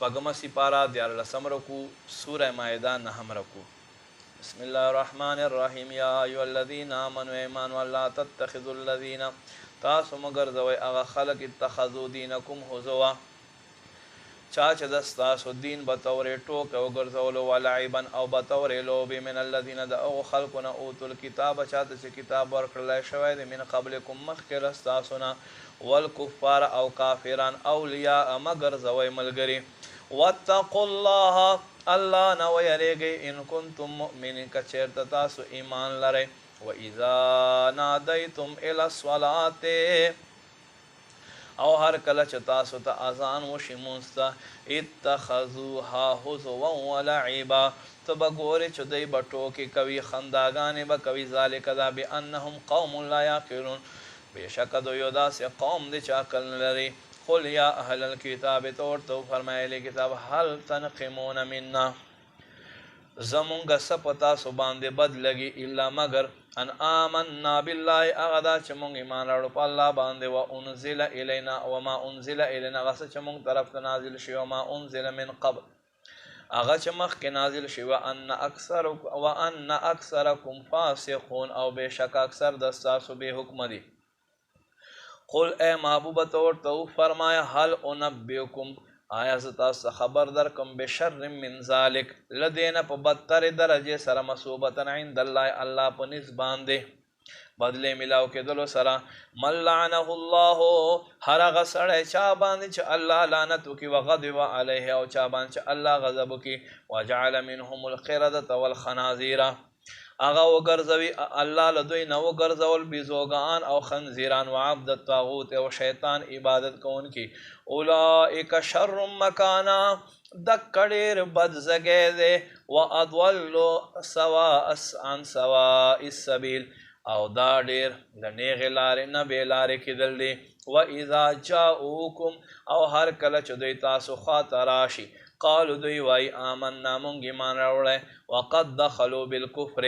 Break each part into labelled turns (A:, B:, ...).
A: شپږمه سپاره 14 رکوع سوره مائده 9 رکوع. بسم الله الرحمن الرحیم. یا ایها الذین آمنوا ایمان ولا تتخذوا الذین تاسو مګرځوئ هغه خلک اتخذوا دینکم هزوا چا چې د ستاسو دین به طورې ټوکه وګرځولو ولعبا او به طورې لوبې من الذین د هغو خلکو نه اوتو الکتاب چاته چې کتاب ورکړلی شوی دی من قبلکم مخکې له ستاسو نه والکفار او کافران اولیاء مګرځوئ ملګري. واتقوا الله الله نه ویریږئ ان کنتم مؤمنین که چېرته تاسو ایمان لرئ. واذا نادیتم الی الصلاة او هر کله چې تاسو ته اذان وشي مونځ ته اتخذوها هزوا ولعبا ته به ګورې چې دوی به ټوکې کوي خنداګانې به کوي ذلک دا بانهم قوم لا یعقلون بېشکه دوی یو داسې قوم دی چې عقل نه لري. قل یا اهل الکتاب ته ورته وفرمایلی کتاب هل تنقمون منا زمونږ څه په تاسو باندې بد لګي الا مگر ان آمنا بالله هغه دا چې مونږ ایمان راوړو په الله باندې و انزل الینا وما انزل الینا هغه څه چې مونږ طرف ته نازل شوي وما انزل من قبل هغه چې مخکې نازل شوي وان اکثرکم فاسقون او بېشکه اکثر د ستاسو بې حکمه دي. قل اے محبوبه ته ورته وفرمایه هل انبئکم آیا زه تاسو خبر درکم بشر من ذلک له دې نه په بدترې درجې سره مثوبة عند الله الله په نس باندې بدلې میلاو کېدلو سره من لعنه الله هر هغه سړی چا باندې چې الله لعنت وکړي وغضب علیه او چا باندې چې الله غضب وکړي وجعل منهم القردة والخنازیر هغه وګرځوي الله له دوی نه وګرځول بیزوګان او خنزیران وعبد الطاغوت او شیطان عبادت کوونکي اولئک شر مکانا دک ډېر بد ځای دی واضل عن سواء السبیل او دا ډېر د نیغې لارې نه بې لارې کېدل دی. واذا جاءوکم او هر کله چې دوی تاسو خواته راشي قالو دوی وای آمنا مونږ ایمان راوړی وقد دخلوا بالکفر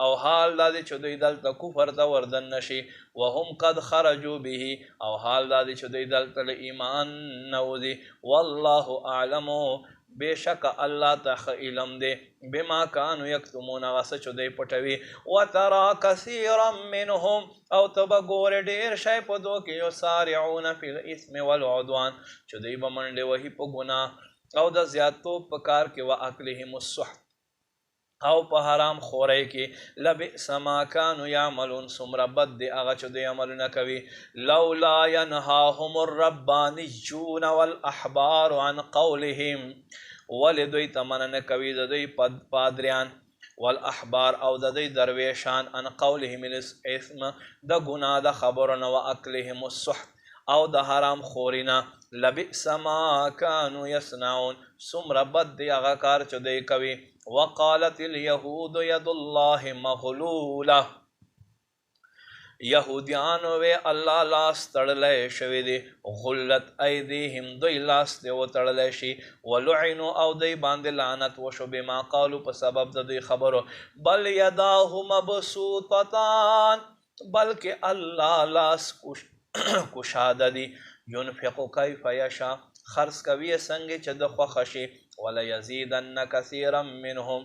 A: او حال دا دی چې دوی دلته کفر ته وردن نشي وهم قد خرجوا به او حال دا دی چې دوی دلته له ایمان نه وځي. والله اعلم بېشکه الله ته ښه علم دی بما کانو یکتمون هغه څه چې دوی پټوي. وترى کثیرا منهم او ته به ګورې ډېر شی په دو کې یسارعون فی الاثم والعدوان چې دوی به منډې وهي په ګناه او د زیاتوب په کار کې واکلهم السحت او په حرام خورۍ کې لبئس ما کانوا یعملون څومره بد دی هغه چې دوی عملونه کوي. لولا ینهاهم الربانیون والاحبار عن قولهم ولې دوی ته منع نه کوي د دوی پادریان والاحبار او د دوی درویشان عن قولهم الاثم د ګناه د خبرونه واکلهم السحت او د حرام خورینا لبئس ما كانوا يصنعون څومره بد دی هغه کار چې دوی کوي. وقالت اليهود يد الله مغلوله یهودیانو وی الله لاس تړلی شوی دی غلت ایدیهم دوی لاس دی وتړلی شي ولعنوا او دوی باندې لعنت وشو بما قالوا په سبب د دوی خبرو. بل یداه مبسوطتان بلکې الله لاس کشاده دی ينفق کیف یشاء خرڅ کوي څنګه چې د خوښه شي وليزيدن كثيرا منهم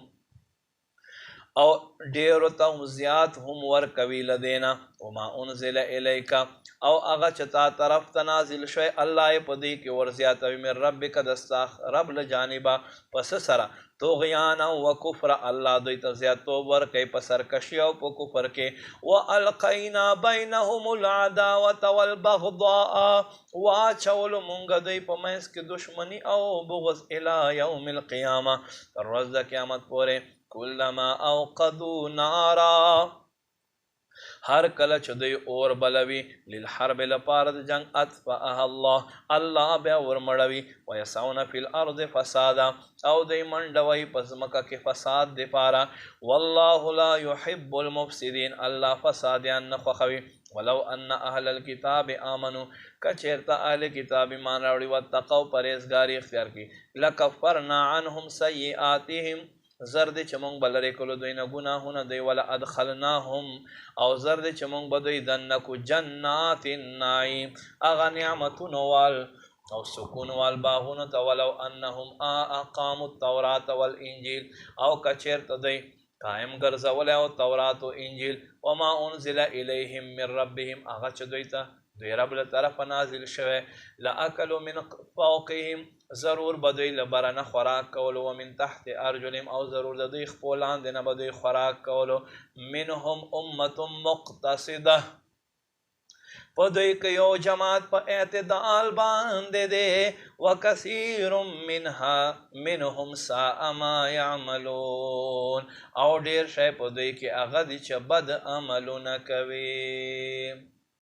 A: او ډېرو ته زیات هم ورکوي له دې نه. وما انزل الیک او هغه چې تا طرف ته نازل شوی الله یې په دې کې ورزیاتوي من ربک د ستا رب له جانبه پس سره طغیانا و کفر الله دوی ته زیاتوب ورکوي په سرکشي او په کفر کې. والقینا بینهم العداوة والبغضاء واچولو مونږ دوی په منځ کې دشمني او بغض الی یوم القیامه تر ورځ د قیامت پورې. کلما اوقدوا نارا هر کله چې دوی اور بلوي للحرب لپاره د جنگ اطفأها الله بیا ورمړوي. ویسعون فی الارض فسادا او دوی منډه وهي په ځمکه کې فساد دپاره. والله لا يحب المفسدین الله فسادیان نه خوښوي. ولو ان اهل الكتاب آمنوا کچیرته اهل کتاب ایمان راوړي واتقوا پرهیزګاري اختیار کړي لکفرنا عنهم سیئاتهم زر دې چې مونږ به لرې کړو دوی نه ګناهونه دوی ولا ادخلناهم او زر دې چې مونږ به دوی دننه کړو جنات النعیم هغه نعمتونو وال او سکون والباغونو ته ولو انهم اقاموا التوراة والانجیل او کچیرته دوی قائم ګرځولی او تورات او انجیل وما انزل الیهم من ربهم هغه چې دوی ته دوی رب له طرفه نازل شوی لاکلوا من فوقهم ضرور به دوی له بره نه خوراک کولو ومن تحت ارجلهم او ضرور د دوی خپو لاندې نه به دوی خوراک کولو منهم امة مقتصده په دوی کې یو جماعت په اعتدال باندې دی وکثیر منهم ساء ما یعملون او ډیر شی په دوی کې هغه دي چې بد عملونه کوي